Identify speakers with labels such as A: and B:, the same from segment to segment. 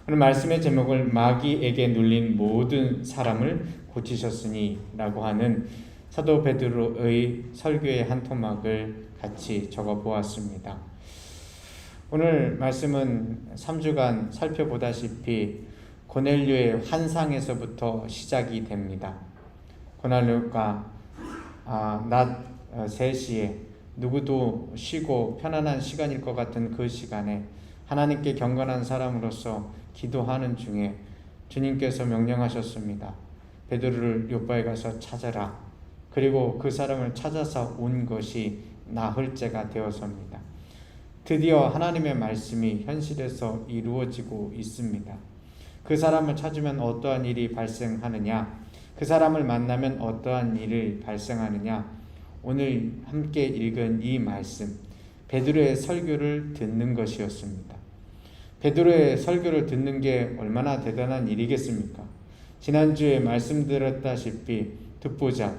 A: 오늘 말씀의 제목을 마귀에게 눌린 모든 사람을 고치셨으니 라고 하는 사도 베드로의 설교의 한 토막을 같이 적어 보았습니다. 오늘 말씀은 3주간 살펴보다시피 고넬료의 환상에서부터 시작이 됩니다. 고넬료가 낮 3시에 누구도 쉬고 편안한 시간일 것 같은 그 시간에 하나님께 경건한 사람으로서 기도하는 중에 주님께서 명령하셨습니다. 베드로를 요바에 가서 찾아라. 그리고 그 사람을 찾아서 온 것이 나흘째가 되어서입니다. 드디어 하나님의 말씀이 현실에서 이루어지고 있습니다. 그 사람을 찾으면 어떠한 일이 발생하느냐? 그 사람을 만나면 어떠한 일이 발생하느냐? 오늘 함께 읽은 이 말씀, 베드로의 설교를 듣는 것이었습니다. 베드로의 설교를 듣는 게 얼마나 대단한 일이겠습니까? 지난주에 말씀드렸다시피 듣보자,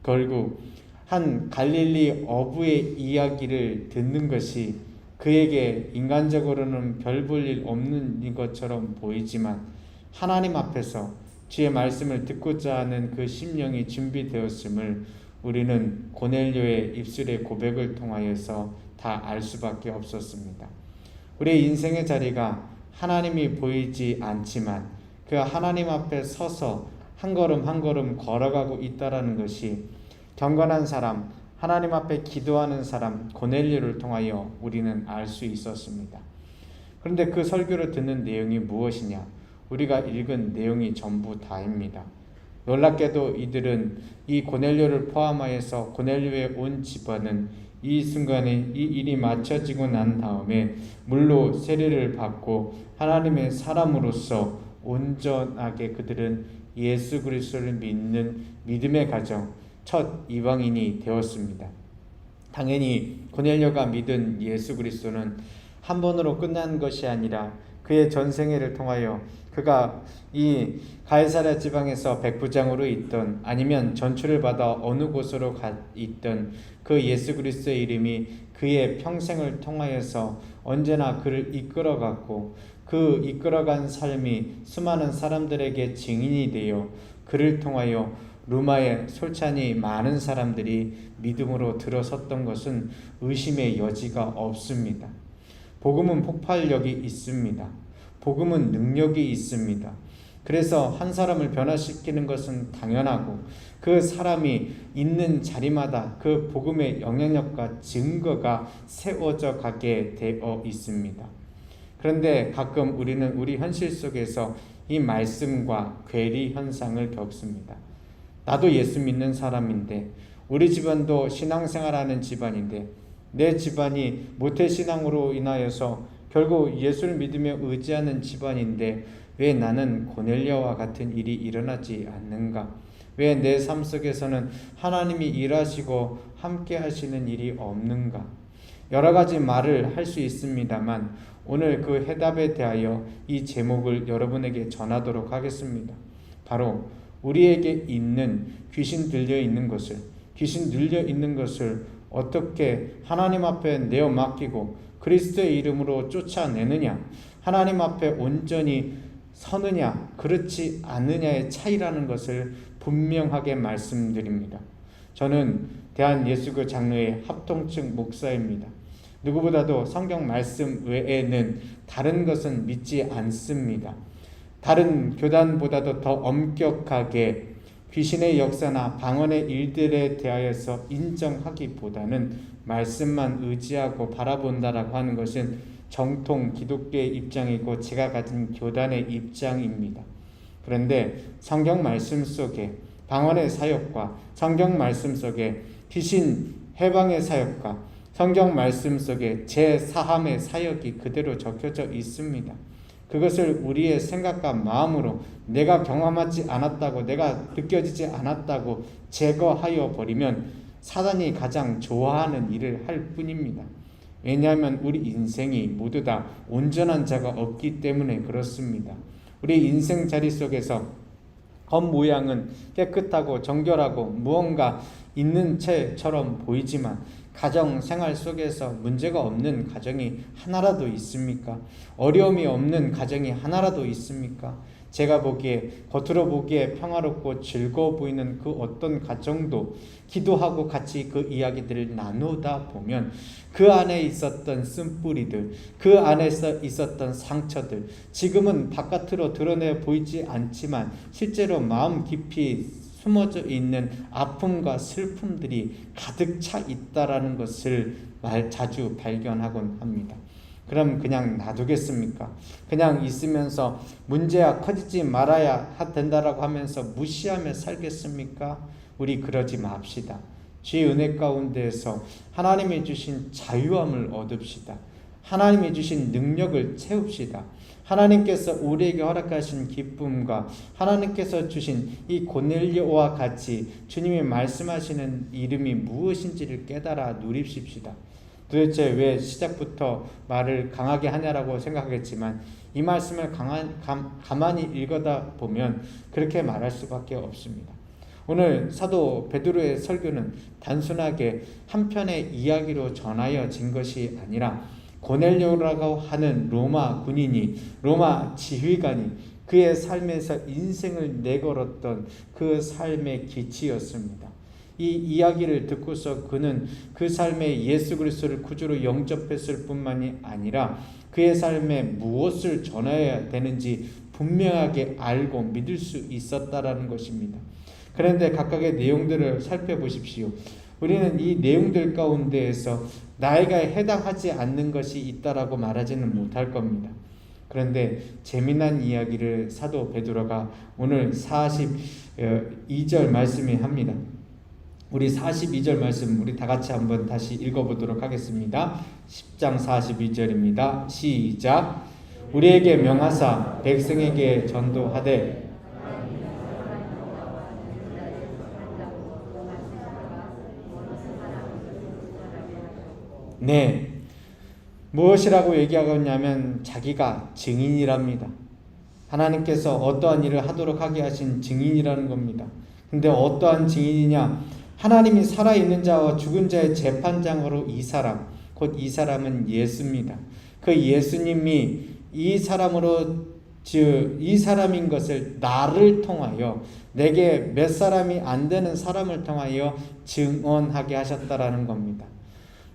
A: 결국 한 갈릴리 어부의 이야기를 듣는 것이 그에게 인간적으로는 별 볼 일 없는 것처럼 보이지만 하나님 앞에서 주의 말씀을 듣고자 하는 그 심령이 준비되었음을 우리는 고넬료의 입술의 고백을 통하여서 다 알 수밖에 없었습니다. 우리의 인생의 자리가 하나님이 보이지 않지만 그 하나님 앞에 서서 한 걸음 한 걸음 걸어가고 있다라는 것이 경건한 사람, 하나님 앞에 기도하는 사람 고넬료를 통하여 우리는 알 수 있었습니다. 그런데 그 설교를 듣는 내용이 무엇이냐? 우리가 읽은 내용이 전부 다입니다. 놀랍게도 이들은 이 고넬료를 포함하여서 고넬료의 온 집안은 이 순간에 이 일이 마쳐지고 난 다음에 물로 세례를 받고 하나님의 사람으로서 온전하게 그들은 예수 그리스도를 믿는 믿음의 가정 첫 이방인이 되었습니다. 당연히 고넬료가 믿은 예수 그리스도는 한 번으로 끝난 것이 아니라 그의 전생애를 통하여 그가 이 가이사랴 지방에서 백부장으로 있던 아니면 전출을 받아 어느 곳으로 있던 그 예수 그리스도의 이름이 그의 평생을 통하여서 언제나 그를 이끌어갔고 그 이끌어간 삶이 수많은 사람들에게 증인이 되어 그를 통하여 로마의 솔찬히 많은 사람들이 믿음으로 들어섰던 것은 의심의 여지가 없습니다. 복음은 폭발력이 있습니다. 복음은 능력이 있습니다. 그래서 한 사람을 변화시키는 것은 당연하고 그 사람이 있는 자리마다 그 복음의 영향력과 증거가 세워져 가게 되어 있습니다. 그런데 가끔 우리는 우리 현실 속에서 이 말씀과 괴리 현상을 겪습니다. 나도 예수 믿는 사람인데 우리 집안도 신앙생활하는 집안인데 내 집안이 모태신앙으로 인하여서 결국 예수를 믿으며 의지하는 집안인데 왜 나는 고넬료와 같은 일이 일어나지 않는가? 왜 내 삶 속에서는 하나님이 일하시고 함께 하시는 일이 없는가? 여러 가지 말을 할 수 있습니다만 오늘 그 해답에 대하여 이 제목을 여러분에게 전하도록 하겠습니다. 바로 우리에게 있는 귀신 들려 있는 것을, 귀신 눌려 있는 것을 어떻게 하나님 앞에 내어 맡기고 그리스도의 이름으로 쫓아내느냐, 하나님 앞에 온전히 서느냐, 그렇지 않느냐의 차이라는 것을 분명하게 말씀드립니다. 저는 대한예수교 장로의 합동측 목사입니다. 누구보다도 성경 말씀 외에는 다른 것은 믿지 않습니다. 다른 교단보다도 더 엄격하게 귀신의 역사나 방언의 일들에 대하여서 인정하기보다는 말씀만 의지하고 바라본다라고 하는 것은 정통 기독교의 입장이고 제가 가진 교단의 입장입니다. 그런데 성경 말씀 속에 방언의 사역과 성경 말씀 속에 귀신 해방의 사역과 성경 말씀 속에 제사함의 사역이 그대로 적혀져 있습니다. 그것을 우리의 생각과 마음으로 내가 경험하지 않았다고, 내가 느껴지지 않았다고 제거하여 버리면 사단이 가장 좋아하는 일을 할 뿐입니다. 왜냐하면 우리 인생이 모두 다 온전한 자가 없기 때문에 그렇습니다. 우리 인생 자리 속에서 겉모양은 깨끗하고 정결하고 무언가 있는 채처럼 보이지만 가정 생활 속에서 문제가 없는 가정이 하나라도 있습니까? 어려움이 없는 가정이 하나라도 있습니까? 제가 보기에, 겉으로 보기에 평화롭고 즐거워 보이는 그 어떤 가정도 기도하고 같이 그 이야기들을 나누다 보면 그 안에 있었던 쓴뿌리들, 그 안에 있었던 상처들, 지금은 바깥으로 드러내 보이지 않지만 실제로 마음 깊이 숨어져 있는 아픔과 슬픔들이 가득 차 있다라는 것을 자주 발견하곤 합니다. 그럼 그냥 놔두겠습니까? 그냥 있으면서 문제가 커지지 말아야 된다라고 하면서 무시하며 살겠습니까? 우리 그러지 맙시다. 주의 은혜 가운데에서 하나님이 주신 자유함을 얻읍시다. 하나님이 주신 능력을 채웁시다. 하나님께서 우리에게 허락하신 기쁨과 하나님께서 주신 이 고넬료와 같이 주님이 말씀하시는 이름이 무엇인지를 깨달아 누립시다. 도대체 왜 시작부터 말을 강하게 하냐라고 생각하겠지만 이 말씀을 가만히 읽어다 보면 그렇게 말할 수밖에 없습니다. 오늘 사도 베드로의 설교는 단순하게 한 편의 이야기로 전하여진 것이 아니라 고넬료라고 하는 로마 군인이, 로마 지휘관이 그의 삶에서 인생을 내걸었던 그 삶의 기치였습니다. 이 이야기를 듣고서 그는 그 삶에 예수 그리스도를 구주로 영접했을 뿐만이 아니라 그의 삶에 무엇을 전해야 되는지 분명하게 알고 믿을 수 있었다라는 것입니다. 그런데 각각의 내용들을 살펴보십시오. 우리는 이 내용들 가운데에서 나에게 해당하지 않는 것이 있다라고 말하지는 못할 겁니다. 그런데 재미난 이야기를 사도 베드로가 오늘 42절 말씀에 합니다. 우리 42절 말씀 우리 다 같이 한번 다시 읽어보도록 하겠습니다. 10장 42절입니다. 시작. 우리에게 명하사 백성에게 전도하되 네, 무엇이라고 얘기하고 있냐면 자기가 증인이랍니다. 하나님께서 어떠한 일을 하도록 하게 하신 증인이라는 겁니다. 근데 어떠한 증인이냐? 하나님이 살아있는 자와 죽은 자의 재판장으로 이 사람, 곧 이 사람은 예수입니다. 그 예수님이 이 사람인 것을 나를 통하여, 내게 몇 사람이 안 되는 사람을 통하여 증언하게 하셨다라는 겁니다.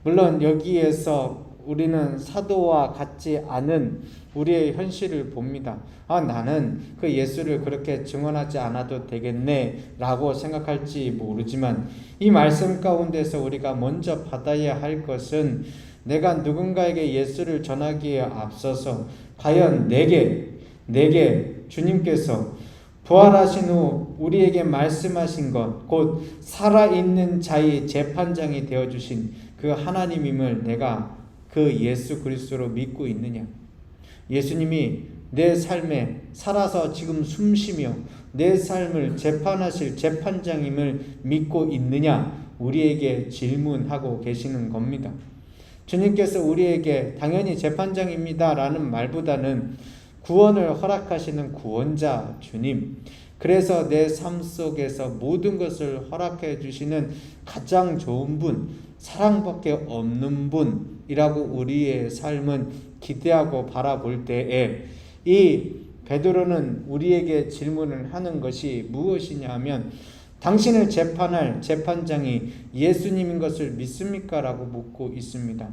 A: 물론 여기에서 우리는 사도와 같지 않은 우리의 현실을 봅니다. 나는 그 예수를 그렇게 증언하지 않아도 되겠네 라고 생각할지 모르지만 이 말씀 가운데서 우리가 먼저 받아야 할 것은 내가 누군가에게 예수를 전하기에 앞서서 과연 내게 주님께서 부활하신 후 우리에게 말씀하신 것, 곧 살아있는 자의 재판장이 되어주신 그 하나님임을 내가 그 예수 그리스도로 믿고 있느냐? 예수님이 내 삶에 살아서 지금 숨쉬며 내 삶을 재판하실 재판장임을 믿고 있느냐? 우리에게 질문하고 계시는 겁니다. 주님께서 우리에게 당연히 재판장입니다 라는 말보다는 구원을 허락하시는 구원자 주님, 그래서 내 삶 속에서 모든 것을 허락해 주시는 가장 좋은 분, 사랑밖에 없는 분이라고 우리의 삶은 기대하고 바라볼 때에 이 베드로는 우리에게 질문을 하는 것이 무엇이냐 하면 당신을 재판할 재판장이 예수님인 것을 믿습니까? 라고 묻고 있습니다.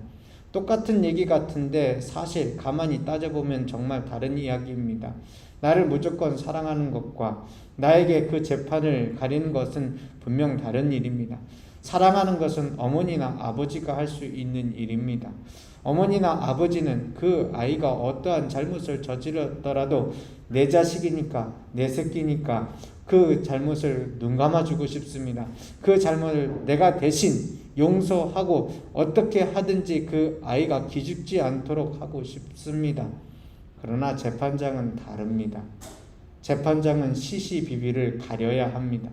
A: 똑같은 얘기 같은데 사실 가만히 따져보면 정말 다른 이야기입니다. 나를 무조건 사랑하는 것과 나에게 그 재판을 가리는 것은 분명 다른 일입니다. 사랑하는 것은 어머니나 아버지가 할 수 있는 일입니다. 어머니나 아버지는 그 아이가 어떠한 잘못을 저질렀더라도 내 자식이니까, 내 새끼니까 그 잘못을 눈 감아주고 싶습니다. 그 잘못을 내가 대신 용서하고 어떻게 하든지 그 아이가 기죽지 않도록 하고 싶습니다. 그러나 재판장은 다릅니다. 재판장은 시시비비를 가려야 합니다.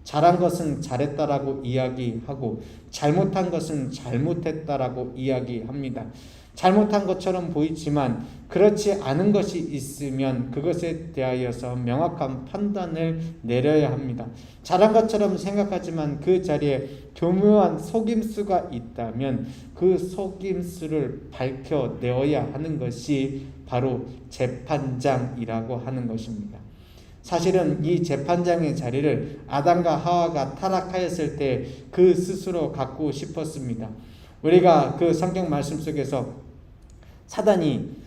A: 잘한 것은 잘했다라고 이야기하고 잘못한 것은 잘못했다라고 이야기합니다. 잘못한 것처럼 보이지만 그렇지 않은 것이 있으면 그것에 대하여서 명확한 판단을 내려야 합니다. 잘한 것처럼 생각하지만 그 자리에 교묘한 속임수가 있다면 그 속임수를 밝혀내어야 하는 것이 바로 재판장이라고 하는 것입니다. 사실은 이 재판장의 자리를 아담과 하와가 타락하였을 때 그 스스로 갖고 싶었습니다. 우리가 그 성경 말씀 속에서 사단이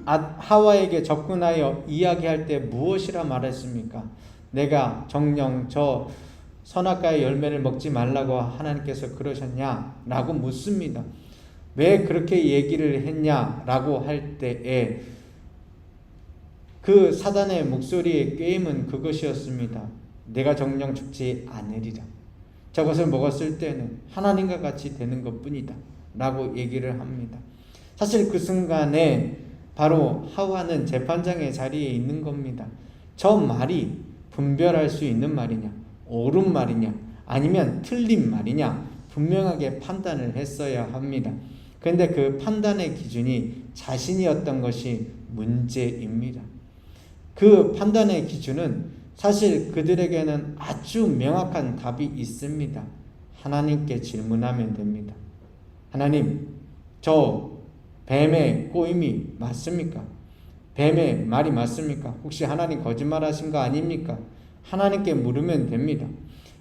A: 하와에게 접근하여 이야기할 때 무엇이라 말했습니까? 내가 정녕 저 선악과의 열매를 먹지 말라고 하나님께서 그러셨냐? 라고 묻습니다. 왜 그렇게 얘기를 했냐? 라고 할 때에 그 사단의 목소리의 꾀임은 그것이었습니다. 내가 정녕 죽지 않으리라. 저것을 먹었을 때는 하나님과 같이 되는 것뿐이다. 라고 얘기를 합니다. 사실 그 순간에 바로 하와는 재판장의 자리에 있는 겁니다. 저 말이 분별할 수 있는 말이냐, 옳은 말이냐, 아니면 틀린 말이냐 분명하게 판단을 했어야 합니다. 그런데 그 판단의 기준이 자신이었던 것이 문제입니다. 그 판단의 기준은 사실 그들에게는 아주 명확한 답이 있습니다. 하나님께 질문하면 됩니다. 하나님, 저 뱀의 꼬임이 맞습니까? 뱀의 말이 맞습니까? 혹시 하나님 거짓말하신 거 아닙니까? 하나님께 물으면 됩니다.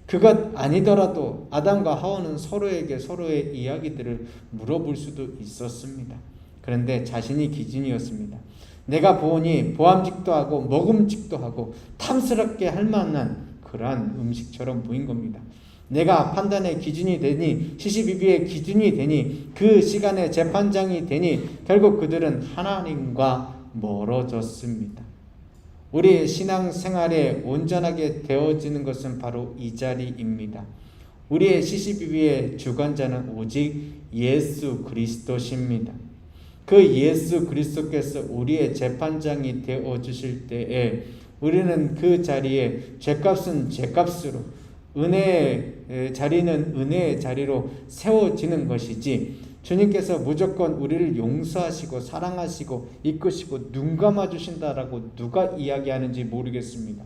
A: 그것 아니더라도 아담과 하와는 서로에게 서로의 이야기들을 물어볼 수도 있었습니다. 그런데 자신이 기준이었습니다. 내가 보니 보암직도 하고 먹음직도 하고 탐스럽게 할 만한 그러한 음식처럼 보인 겁니다. 내가 판단의 기준이 되니 시시비비의 기준이 되니 그 시간에 재판장이 되니 결국 그들은 하나님과 멀어졌습니다. 우리의 신앙생활에 온전하게 되어지는 것은 바로 이 자리입니다. 우리의 시시비비의 주관자는 오직 예수 그리스도십니다. 그 예수 그리스도께서 우리의 재판장이 되어 주실 때에 우리는 그 자리에 죄값은 죄값으로, 은혜의 자리는 은혜의 자리로 세워지는 것이지, 주님께서 무조건 우리를 용서하시고 사랑하시고 이끄시고 눈 감아주신다라고 누가 이야기하는지 모르겠습니다.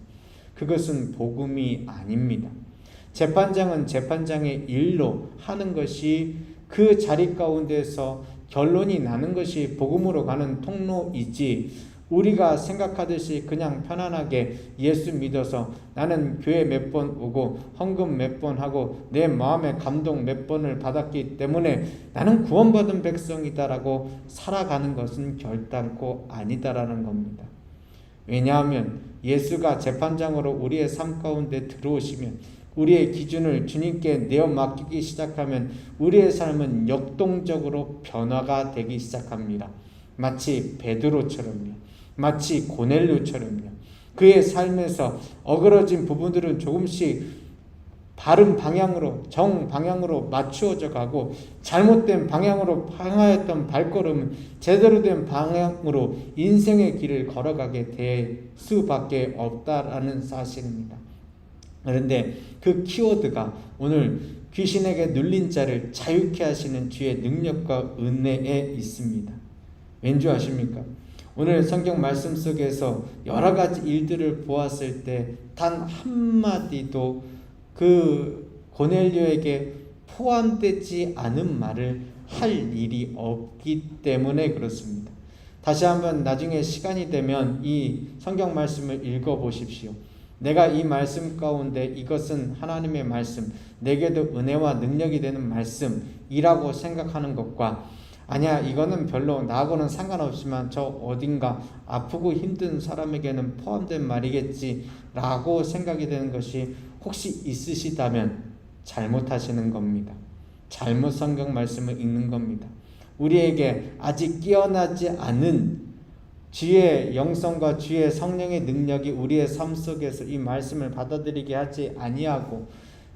A: 그것은 복음이 아닙니다. 재판장은 재판장의 일로 하는 것이 그 자리 가운데서 결론이 나는 것이 복음으로 가는 통로이지, 우리가 생각하듯이 그냥 편안하게 예수 믿어서 나는 교회 몇 번 오고 헌금 몇 번 하고 내 마음의 감동 몇 번을 받았기 때문에 나는 구원받은 백성이다라고 살아가는 것은 결단코 아니다라는 겁니다. 왜냐하면 예수가 재판장으로 우리의 삶 가운데 들어오시면, 우리의 기준을 주님께 내어 맡기기 시작하면 우리의 삶은 역동적으로 변화가 되기 시작합니다. 마치 베드로처럼요, 마치 고넬료처럼요. 그의 삶에서 어그러진 부분들은 조금씩 바른 방향으로, 정 방향으로 맞추어져 가고, 잘못된 방향으로 향하였던 발걸음은 제대로 된 방향으로 인생의 길을 걸어가게 될 수밖에 없다라는 사실입니다. 그런데 그 키워드가 오늘 귀신에게 눌린 자를 자유케 하시는 주의 능력과 은혜에 있습니다. 왠지 아십니까? 오늘 성경 말씀 속에서 여러 가지 일들을 보았을 때 단 한마디도 그 고넬료에게 포함되지 않은 말을 할 일이 없기 때문에 그렇습니다. 다시 한번 나중에 시간이 되면 이 성경 말씀을 읽어보십시오. 내가 이 말씀 가운데 이것은 하나님의 말씀, 내게도 은혜와 능력이 되는 말씀이라고 생각하는 것과, 아니야 이거는 별로 나하고는 상관없지만 저 어딘가 아프고 힘든 사람에게는 포함된 말이겠지 라고 생각이 되는 것이 혹시 있으시다면 잘못하시는 겁니다. 잘못 성경 말씀을 읽는 겁니다. 우리에게 아직 깨어나지 않은 주의 영성과 주의 성령의 능력이 우리의 삶 속에서 이 말씀을 받아들이게 하지 아니하고,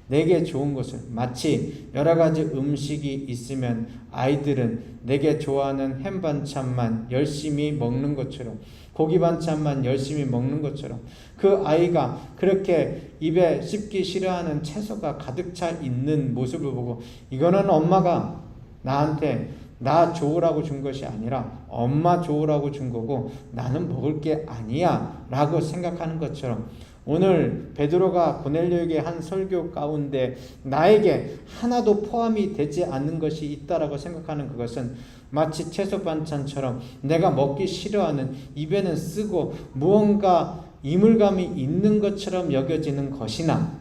A: 내게 좋은 것을, 마치 여러 가지 음식이 있으면 아이들은 내게 좋아하는 햄 반찬만 열심히 먹는 것처럼, 고기 반찬만 열심히 먹는 것처럼, 그 아이가 그렇게 입에 씹기 싫어하는 채소가 가득 차 있는 모습을 보고 이거는 엄마가 나한테 나 좋으라고 준 것이 아니라 엄마 좋으라고 준 거고 나는 먹을 게 아니야 라고 생각하는 것처럼, 오늘 베드로가 고넬료에게 한 설교 가운데 나에게 하나도 포함이 되지 않는 것이 있다라고 생각하는 그것은 마치 채소 반찬처럼 내가 먹기 싫어하는, 입에는 쓰고 무언가 이물감이 있는 것처럼 여겨지는 것이나,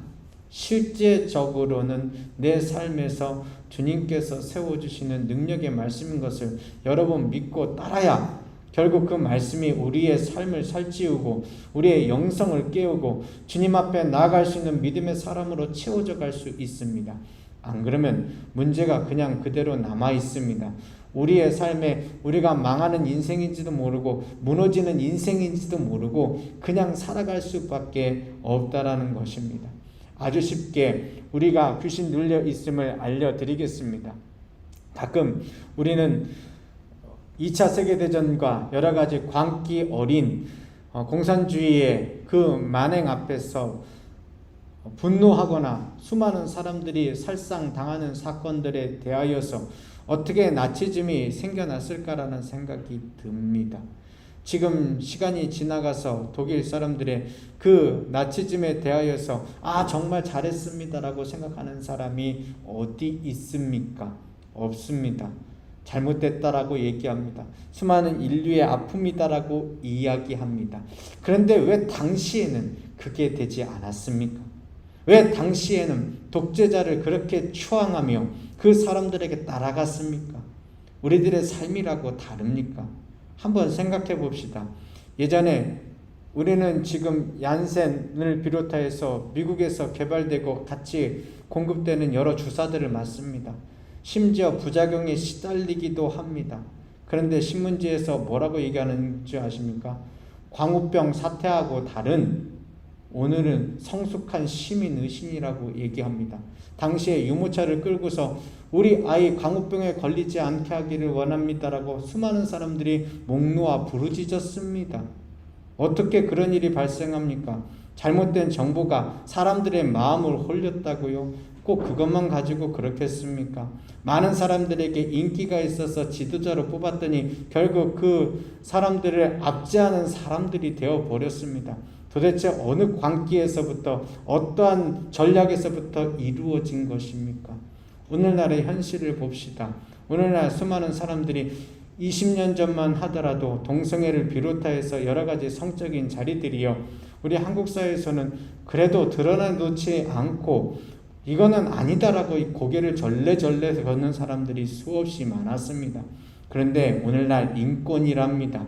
A: 실제적으로는 내 삶에서 주님께서 세워주시는 능력의 말씀인 것을 여러 번 믿고 따라야 결국 그 말씀이 우리의 삶을 살찌우고 우리의 영성을 깨우고 주님 앞에 나아갈 수 있는 믿음의 사람으로 채워져 갈 수 있습니다. 안 그러면 문제가 그냥 그대로 남아 있습니다. 우리의 삶에 우리가 망하는 인생인지도 모르고 무너지는 인생인지도 모르고 그냥 살아갈 수밖에 없다라는 것입니다. 아주 쉽게 우리가 귀신 눌려 있음을 알려드리겠습니다. 가끔 우리는 2차 세계대전과 여러 가지 광기 어린 공산주의의 그 만행 앞에서 분노하거나 수많은 사람들이 살상당하는 사건들에 대하여서 어떻게 나치즘이 생겨났을까라는 생각이 듭니다. 지금 시간이 지나가서 독일 사람들의 그 나치즘에 대하여서 정말 잘했습니다라고 생각하는 사람이 어디 있습니까? 없습니다. 잘못됐다라고 얘기합니다. 수많은 인류의 아픔이다라고 이야기합니다. 그런데 왜 당시에는 그게 되지 않았습니까? 왜 당시에는 독재자를 그렇게 추앙하며 그 사람들에게 따라갔습니까? 우리들의 삶이라고 다릅니까? 한번 생각해 봅시다. 예전에 우리는 지금 얀센을 비롯해서 미국에서 개발되고 같이 공급되는 여러 주사들을 맞습니다. 심지어 부작용에 시달리기도 합니다. 그런데 신문지에서 뭐라고 얘기하는 줄 아십니까? 광우병 사태하고 다른, 오늘은 성숙한 시민의식이라고 얘기합니다. 당시에 유모차를 끌고서 우리 아이 광우병에 걸리지 않게 하기를 원합니다라고 수많은 사람들이 목 놓아 부르짖었습니다. 어떻게 그런 일이 발생합니까? 잘못된 정보가 사람들의 마음을 홀렸다고요? 꼭 그것만 가지고 그렇겠습니까? 많은 사람들에게 인기가 있어서 지도자로 뽑았더니 결국 그 사람들을 압제하는 사람들이 되어버렸습니다. 도대체 어느 광기에서부터, 어떠한 전략에서부터 이루어진 것입니까? 오늘날의 현실을 봅시다. 오늘날 수많은 사람들이 20년 전만 하더라도 동성애를 비롯해서 여러 가지 성적인 자리들이요, 우리 한국 사회에서는 그래도 드러나놓지 않고 이거는 아니다라고 고개를 절레절레 걷는 사람들이 수없이 많았습니다. 그런데 오늘날 인권이랍니다.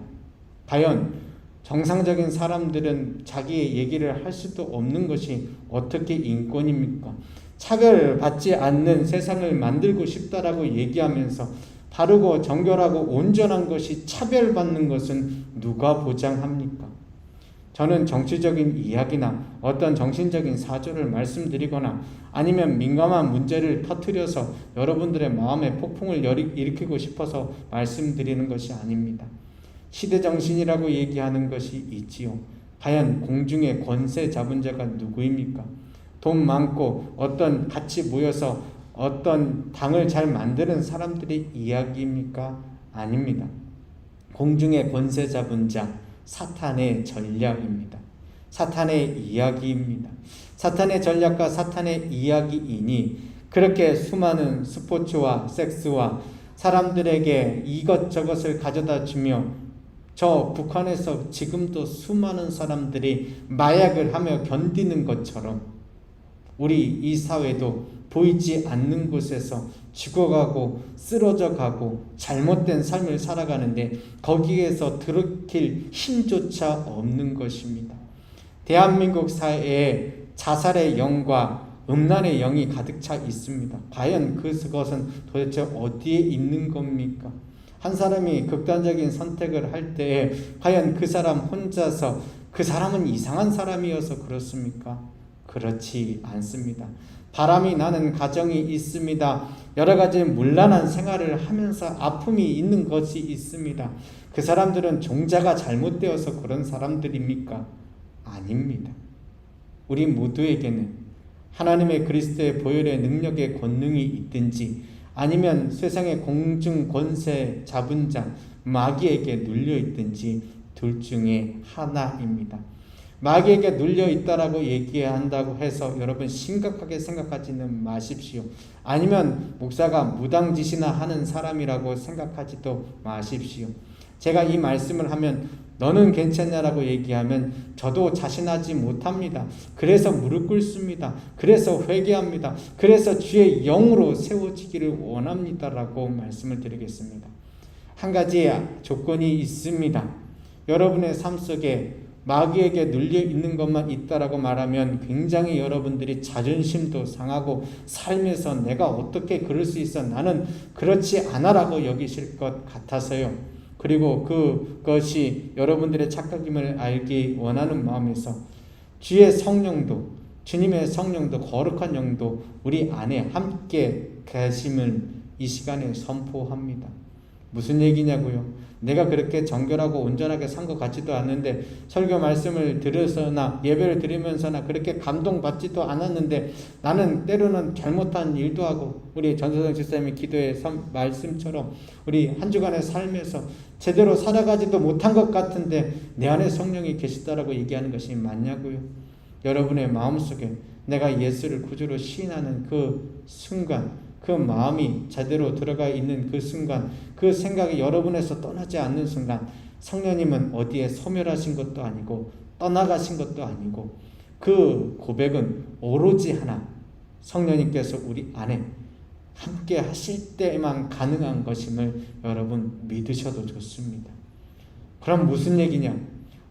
A: 과연 정상적인 사람들은 자기의 얘기를 할 수도 없는 것이 어떻게 인권입니까? 차별받지 않는 세상을 만들고 싶다라고 얘기하면서 바르고 정결하고 온전한 것이 차별받는 것은 누가 보장합니까? 저는 정치적인 이야기나 어떤 정신적인 사조를 말씀드리거나 아니면 민감한 문제를 터뜨려서 여러분들의 마음에 폭풍을 일으키고 싶어서 말씀드리는 것이 아닙니다. 시대정신이라고 얘기하는 것이 있지요. 과연 공중의 권세 잡은 자가 누구입니까? 돈 많고 어떤 같이 모여서 어떤 당을 잘 만드는 사람들의 이야기입니까? 아닙니다. 공중의 권세 잡은 자, 사탄의 전략입니다. 사탄의 이야기입니다. 사탄의 전략과 사탄의 이야기이니 그렇게 수많은 스포츠와 섹스와 사람들에게 이것저것을 가져다 주며, 저 북한에서 지금도 수많은 사람들이 마약을 하며 견디는 것처럼 우리 이 사회도 보이지 않는 곳에서 죽어가고 쓰러져 가고 잘못된 삶을 살아가는데 거기에서 들킬 힘조차 없는 것입니다. 대한민국 사회에 자살의 영과 음란의 영이 가득 차 있습니다. 과연 그것은 도대체 어디에 있는 겁니까? 한 사람이 극단적인 선택을 할 때에 과연 그 사람 혼자서 그 사람은 이상한 사람이어서 그렇습니까? 그렇지 않습니다. 바람이 나는 가정이 있습니다. 여러 가지 문란한 생활을 하면서 아픔이 있는 것이 있습니다. 그 사람들은 종자가 잘못되어서 그런 사람들입니까? 아닙니다. 우리 모두에게는 하나님의 그리스도의 보혈의 능력의 권능이 있든지 아니면 세상의 공중 권세 잡은 자 마귀에게 눌려 있든지 둘 중에 하나입니다. 마귀에게 눌려 있다라고 얘기한다고 해서 여러분 심각하게 생각하지는 마십시오. 아니면 목사가 무당짓이나 하는 사람이라고 생각하지도 마십시오. 제가 이 말씀을 하면 너는 괜찮냐라고 얘기하면 저도 자신하지 못합니다. 그래서 무릎 꿇습니다. 그래서 회개합니다. 그래서 주의 영으로 세워지기를 원합니다라고 말씀을 드리겠습니다. 한 가지 조건이 있습니다. 여러분의 삶 속에 마귀에게 눌려 있는 것만 있다라고 말하면 굉장히 여러분들이 자존심도 상하고 삶에서 내가 어떻게 그럴 수 있어, 나는 그렇지 않아라고 여기실 것 같아서요. 그리고 그것이 여러분들의 착각임을 알기 원하는 마음에서 주의 성령도, 주님의 성령도, 거룩한 영도 우리 안에 함께 계심을 이 시간에 선포합니다. 무슨 얘기냐고요? 내가 그렇게 정결하고 온전하게 산 것 같지도 않는데, 설교 말씀을 들어서나 예배를 드리면서나 그렇게 감동받지도 않았는데, 나는 때로는 잘못한 일도 하고, 우리 전소정 집사님의 기도의 말씀처럼 우리 한 주간의 삶에서 제대로 살아가지도 못한 것 같은데 내 안에 성령이 계시다라고 얘기하는 것이 맞냐고요? 여러분의 마음속에 내가 예수를 구주로 시인하는 그 순간, 그 마음이 제대로 들어가 있는 그 순간, 그 생각이 여러분에서 떠나지 않는 순간, 성령님은 어디에 소멸하신 것도 아니고 떠나가신 것도 아니고, 그 고백은 오로지 하나, 성령님께서 우리 안에 함께 하실 때만 가능한 것임을 여러분 믿으셔도 좋습니다. 그럼 무슨 얘기냐?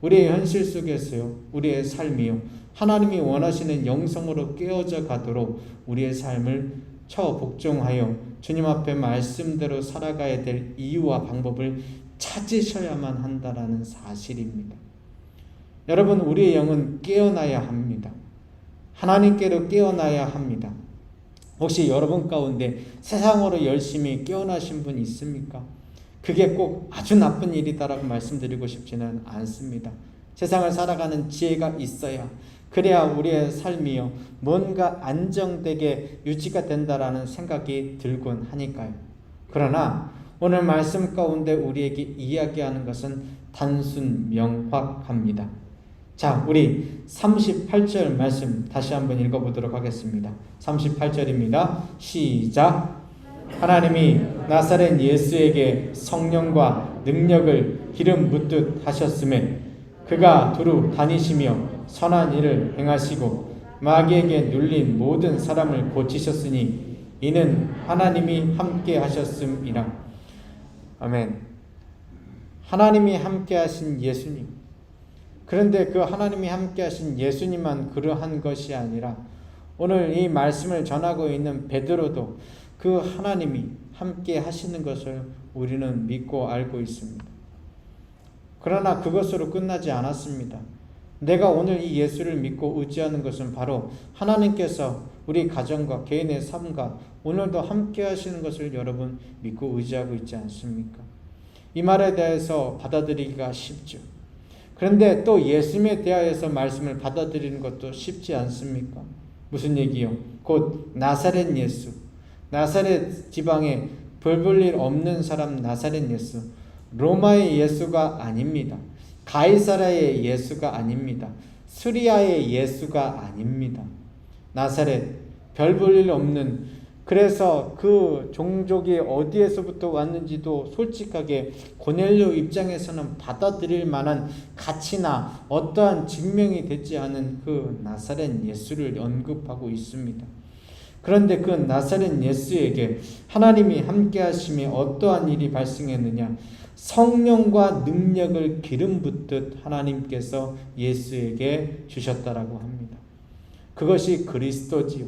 A: 우리의 현실 속에서요, 우리의 삶이요, 하나님이 원하시는 영성으로 깨어져 가도록 우리의 삶을 복종하여 주님 앞에 말씀대로 살아가야 될 이유와 방법을 찾으셔야만 한다라는 사실입니다. 여러분, 우리의 영은 깨어나야 합니다. 하나님께로 깨어나야 합니다. 혹시 여러분 가운데 세상으로 열심히 깨어나신 분 있습니까? 그게 꼭 아주 나쁜 일이다라고 말씀드리고 싶지는 않습니다. 세상을 살아가는 지혜가 있어야, 그래야 우리의 삶이요 뭔가 안정되게 유지가 된다라는 생각이 들곤 하니까요. 그러나 오늘 말씀 가운데 우리에게 이야기하는 것은 단순 명확합니다. 자, 우리 38절 말씀 다시 한번 읽어보도록 하겠습니다. 38절입니다. 시작. 하나님이 나사렛 예수에게 성령과 능력을 기름 붓듯 하셨음에 그가 두루 다니시며 선한 일을 행하시고 마귀에게 눌린 모든 사람을 고치셨으니 이는 하나님이 함께 하셨음이라. 아멘. 하나님이 함께 하신 예수님. 그런데 그 하나님이 함께 하신 예수님만 그러한 것이 아니라 오늘 이 말씀을 전하고 있는 베드로도 그 하나님이 함께 하시는 것을 우리는 믿고 알고 있습니다. 그러나 그것으로 끝나지 않았습니다. 내가 오늘 이 예수를 믿고 의지하는 것은 바로 하나님께서 우리 가정과 개인의 삶과 오늘도 함께 하시는 것을 여러분 믿고 의지하고 있지 않습니까? 이 말에 대해서 받아들이기가 쉽죠. 그런데 또 예수님에 대하여서 말씀을 받아들이는 것도 쉽지 않습니까? 무슨 얘기요? 곧 나사렛 예수, 나사렛 지방에 별 볼 일 없는 사람 나사렛 예수, 로마의 예수가 아닙니다. 가이사라의 예수가 아닙니다. 수리아의 예수가 아닙니다. 나사렛, 별 볼 일 없는, 그래서 그 종족이 어디에서부터 왔는지도 솔직하게 고넬료 입장에서는 받아들일 만한 가치나 어떠한 증명이 되지 않은 그 나사렛 예수를 언급하고 있습니다. 그런데 그 나사렛 예수에게 하나님이 함께 하심에 어떠한 일이 발생했느냐? 성령과 능력을 기름 붓듯 하나님께서 예수에게 주셨다라고 합니다. 그것이 그리스도지요.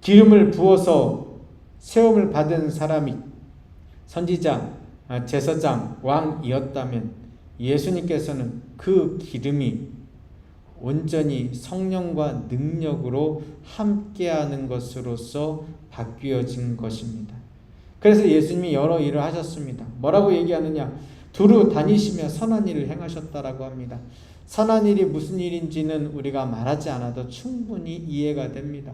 A: 기름을 부어서 세움을 받은 사람이 선지자, 제사장, 왕이었다면 예수님께서는 그 기름이 온전히 성령과 능력으로 함께하는 것으로서 바뀌어진 것입니다. 그래서 예수님이 여러 일을 하셨습니다. 뭐라고 얘기하느냐? 두루 다니시며 선한 일을 행하셨다라고 합니다. 선한 일이 무슨 일인지는 우리가 말하지 않아도 충분히 이해가 됩니다.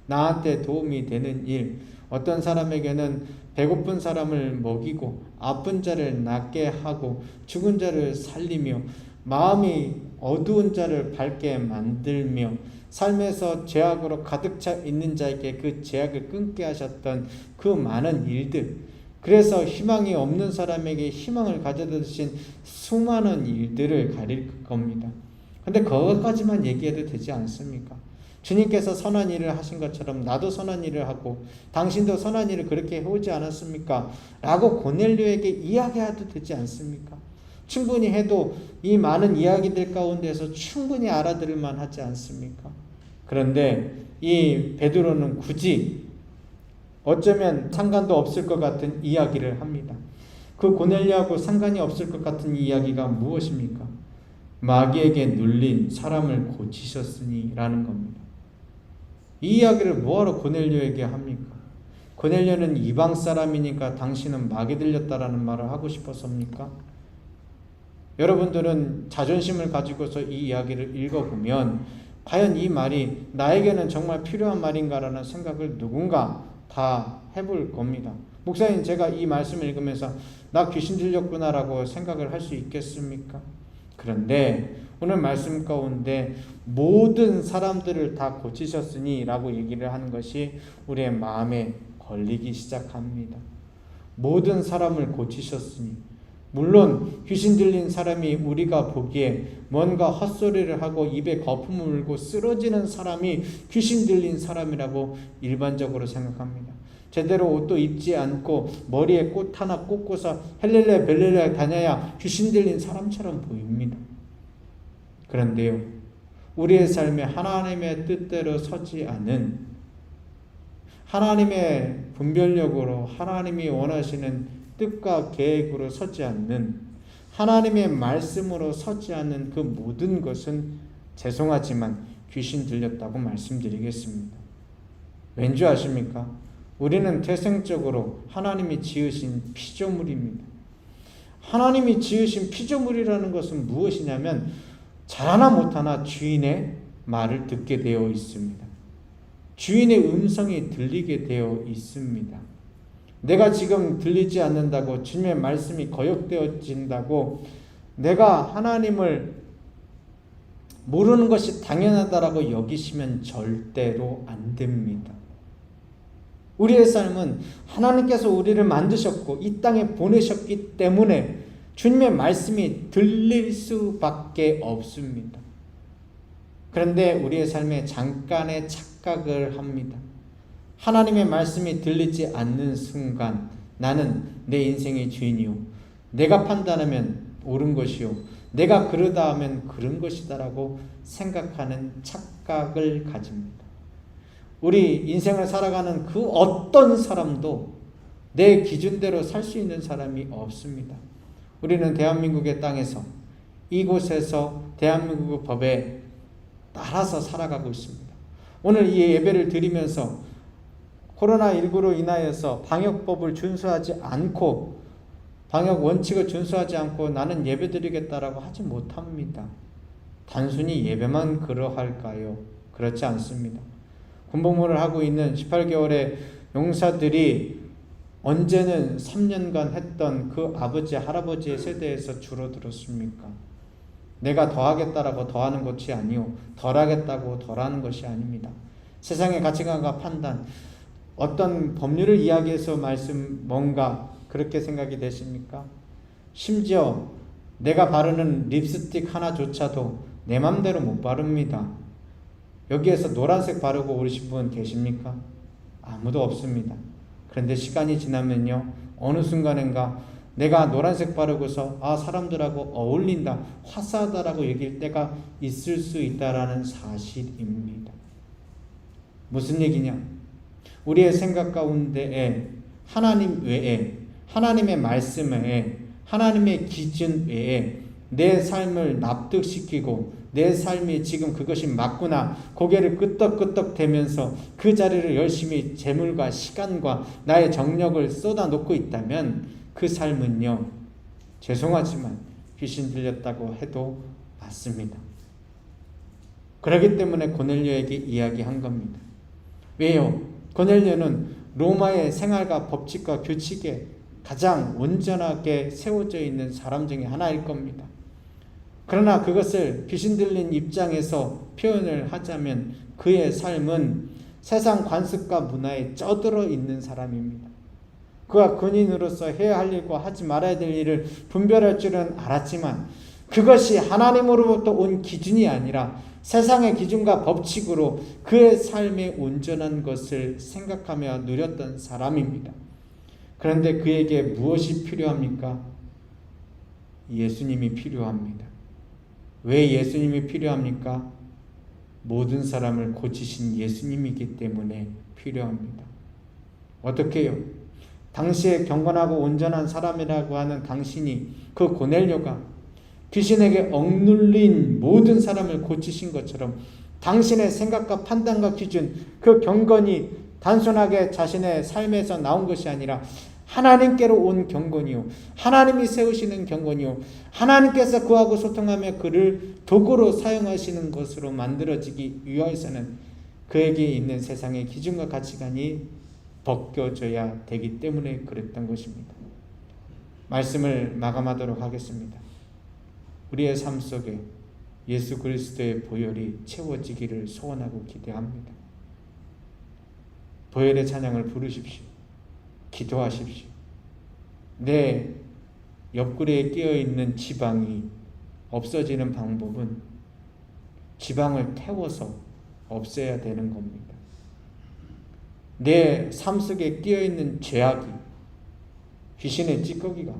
A: 나한테 도움이 되는 일, 어떤 사람에게는 배고픈 사람을 먹이고 아픈 자를 낫게 하고 죽은 자를 살리며 마음이 어두운 자를 밝게 만들며 삶에서 죄악으로 가득 차 있는 자에게 그 죄악을 끊게 하셨던 그 많은 일들, 그래서 희망이 없는 사람에게 희망을 가져다 주신 수많은 일들을 가릴 겁니다. 근데 그것까지만 얘기해도 되지 않습니까? 주님께서 선한 일을 하신 것처럼 나도 선한 일을 하고 당신도 선한 일을 그렇게 해오지 않았습니까? 라고 고넬료에게 이야기해도 되지 않습니까? 충분히 해도 이 많은 이야기들 가운데서 충분히 알아들을 만하지 않습니까? 그런데 이 베드로는 굳이 어쩌면 상관도 없을 것 같은 이야기를 합니다. 그 고넬료하고 상관이 없을 것 같은 이야기가 무엇입니까? 마귀에게 눌린 사람을 고치셨으니 라는 겁니다. 이 이야기를 뭐하러 고넬료에게 합니까? 고넬료는 이방 사람이니까 당신은 마귀 들렸다라는 말을 하고 싶었습니까? 여러분들은 자존심을 가지고서 이 이야기를 읽어보면 과연 이 말이 나에게는 정말 필요한 말인가라는 생각을 누군가 다 해볼 겁니다. 목사님, 제가 이 말씀을 읽으면서 나 귀신 들렸구나라고 생각을 할 수 있겠습니까? 그런데 오늘 말씀 가운데 모든 사람들을 다 고치셨으니 라고 얘기를 하는 것이 우리의 마음에 걸리기 시작합니다. 모든 사람을 고치셨으니, 물론 귀신 들린 사람이 우리가 보기에 뭔가 헛소리를 하고 입에 거품을 물고 쓰러지는 사람이 귀신 들린 사람이라고 일반적으로 생각합니다. 제대로 옷도 입지 않고 머리에 꽃 하나 꽂고서 헬렐레 벨렐레 다녀야 귀신 들린 사람처럼 보입니다. 그런데요, 우리의 삶에 하나님의 뜻대로 서지 않은, 하나님의 분별력으로 하나님이 원하시는 뜻과 계획으로 서지 않는, 하나님의 말씀으로 서지 않는 그 모든 것은 죄송하지만 귀신 들렸다고 말씀드리겠습니다. 왠지 아십니까? 우리는 태생적으로 하나님이 지으신 피조물입니다. 하나님이 지으신 피조물이라는 것은 무엇이냐면 잘하나 못하나 주인의 말을 듣게 되어 있습니다. 주인의 음성이 들리게 되어 있습니다. 내가 지금 들리지 않는다고, 주님의 말씀이 거역되어진다고 내가 하나님을 모르는 것이 당연하다라고 여기시면 절대로 안 됩니다. 우리의 삶은 하나님께서 우리를 만드셨고 이 땅에 보내셨기 때문에 주님의 말씀이 들릴 수밖에 없습니다. 그런데 우리의 삶에 잠깐의 착각을 합니다. 하나님의 말씀이 들리지 않는 순간 나는 내 인생의 주인이요, 내가 판단하면 옳은 것이요, 내가 그러다 하면 그런 것이다 라고 생각하는 착각을 가집니다. 우리 인생을 살아가는 그 어떤 사람도 내 기준대로 살 수 있는 사람이 없습니다. 우리는 대한민국의 땅에서, 이곳에서 대한민국의 법에 따라서 살아가고 있습니다. 오늘 이 예배를 드리면서 코로나19로 인하여서 방역법을 준수하지 않고, 방역 원칙을 준수하지 않고 나는 예배 드리겠다라고 하지 못합니다. 단순히 예배만 그러할까요? 그렇지 않습니다. 군복무를 하고 있는 18개월의 용사들이 언제는 3년간 했던 그 아버지, 할아버지의 세대에서 줄어들었습니까? 내가 더하겠다라고 더하는 것이 아니요, 덜하겠다고 덜하는 것이 아닙니다. 세상의 가치관과 판단, 어떤 법률을 이야기해서 말씀 뭔가 그렇게 생각이 되십니까? 심지어 내가 바르는 립스틱 하나조차도 내 맘대로 못 바릅니다. 여기에서 노란색 바르고 오르신 분 계십니까? 아무도 없습니다. 그런데 시간이 지나면요, 어느 순간인가 내가 노란색 바르고서 사람들하고 어울린다, 화사하다라고 얘기할 때가 있을 수 있다라는 사실입니다. 무슨 얘기냐? 우리의 생각 가운데에 하나님 외에, 하나님의 말씀 외에, 하나님의 기준 외에 내 삶을 납득시키고 내 삶이 지금 그것이 맞구나, 고개를 끄덕끄덕 대면서 그 자리를 열심히 재물과 시간과 나의 정력을 쏟아놓고 있다면 그 삶은요, 죄송하지만 귀신 들렸다고 해도 맞습니다. 그렇기 때문에 고넬료에게 이야기한 겁니다. 왜요? 고넬료는 로마의 생활과 법칙과 규칙에 가장 온전하게 세워져 있는 사람 중에 하나일 겁니다. 그러나 그것을 귀신 들린 입장에서 표현을 하자면 그의 삶은 세상 관습과 문화에 쩌들어 있는 사람입니다. 그가 군인으로서 해야 할 일과 하지 말아야 될 일을 분별할 줄은 알았지만 그것이 하나님으로부터 온 기준이 아니라 세상의 기준과 법칙으로 그의 삶에 온전한 것을 생각하며 누렸던 사람입니다. 그런데 그에게 무엇이 필요합니까? 예수님이 필요합니다. 왜 예수님이 필요합니까? 모든 사람을 고치신 예수님이기 때문에 필요합니다. 어떻게 해요? 당시에 경건하고 온전한 사람이라고 하는 당신이, 그 고넬료가 귀신에게 억눌린 모든 사람을 고치신 것처럼 당신의 생각과 판단과 기준, 그 경건이 단순하게 자신의 삶에서 나온 것이 아니라 하나님께로 온 경건이요, 하나님이 세우시는 경건이요, 하나님께서 그하고 소통하며 그를 도구로 사용하시는 것으로 만들어지기 위해서는 그에게 있는 세상의 기준과 가치관이 벗겨져야 되기 때문에 그랬던 것입니다. 말씀을 마감하도록 하겠습니다. 우리의 삶 속에 예수 그리스도의 보혈이 채워지기를 소원하고 기대합니다. 보혈의 찬양을 부르십시오. 기도하십시오. 내 옆구리에 끼어있는 지방이 없어지는 방법은 지방을 태워서 없애야 되는 겁니다. 내 삶 속에 끼어있는 죄악이, 귀신의 찌꺼기가,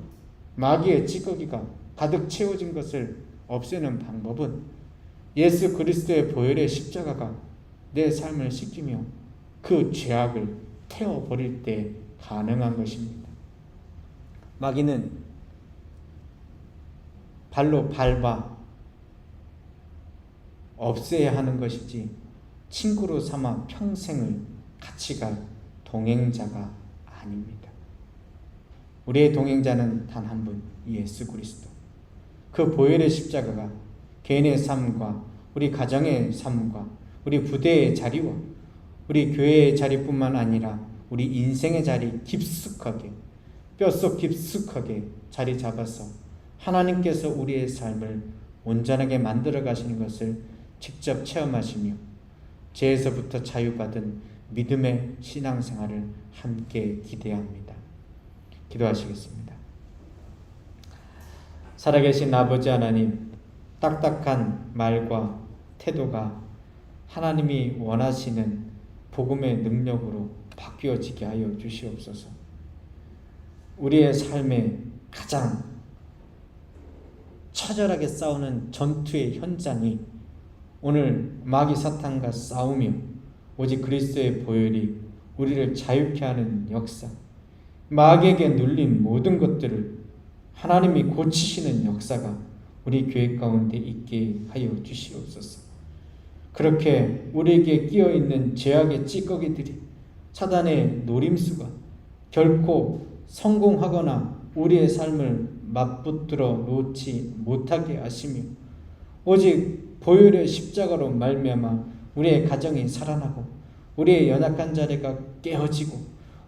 A: 마귀의 찌꺼기가 가득 채워진 것을 없애는 방법은 예수 그리스도의 보혈의 십자가가 내 삶을 씻기며 그 죄악을 태워버릴 때 가능한 것입니다. 마귀는 발로 밟아 없애야 하는 것이지 친구로 삼아 평생을 같이 갈 동행자가 아닙니다. 우리의 동행자는 단 한 분, 예수 그리스도. 그 보혈의 십자가가 개인의 삶과 우리 가정의 삶과 우리 부대의 자리와 우리 교회의 자리뿐만 아니라 우리 인생의 자리 깊숙하게, 뼛속 깊숙하게 자리 잡아서 하나님께서 우리의 삶을 온전하게 만들어 가시는 것을 직접 체험하시며 죄에서부터 자유받은 믿음의 신앙생활을 함께 기대합니다. 기도하시겠습니다. 살아계신 아버지 하나님, 딱딱한 말과 태도가 하나님이 원하시는 복음의 능력으로 바뀌어지게 하여 주시옵소서. 우리의 삶에 가장 처절하게 싸우는 전투의 현장이 오늘 마귀 사탄과 싸우며 오직 그리스도의 보혈이 우리를 자유케 하는 역사, 마귀에게 눌린 모든 것들을 하나님이 고치시는 역사가 우리 교회 가운데 있게 하여 주시옵소서. 그렇게 우리에게 끼어있는 죄악의 찌꺼기들이, 사단의 노림수가 결코 성공하거나 우리의 삶을 맞붙들어 놓지 못하게 하시며 오직 보혈의 십자가로 말미암아 우리의 가정이 살아나고 우리의 연약한 자리가 깨어지고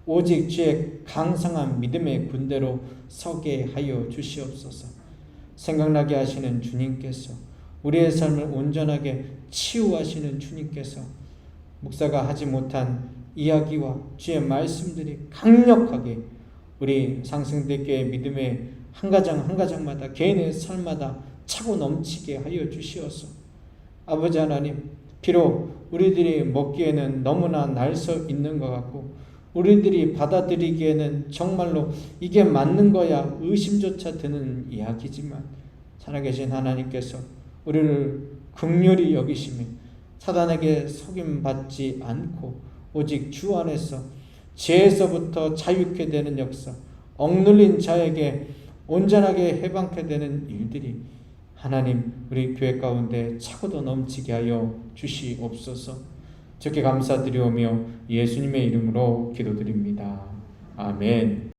A: 오직 주의 강성한 믿음의 군대로 서게 하여 주시옵소서. 생각나게 하시는 주님께서, 우리의 삶을 온전하게 치유하시는 주님께서 목사가 하지 못한 이야기와 주의 말씀들이 강력하게 우리 상승대교회 믿음의 한 가정 한 가정마다 개인의 삶마다 차고 넘치게 하여 주시옵소서. 아버지 하나님, 비록 우리들이 먹기에는 너무나 날서 있는 것 같고 우리들이 받아들이기에는 정말로 이게 맞는 거야 의심조차 드는 이야기지만 살아계신 하나님께서 우리를 긍휼히 여기시며 사단에게 속임받지 않고 오직 주 안에서 죄에서부터 자유케 되는 역사, 억눌린 자에게 온전하게 해방케 되는 일들이 하나님 우리 교회 가운데 차고도 넘치게 하여 주시옵소서. 주께 감사드리오며 예수님의 이름으로 기도드립니다. 아멘.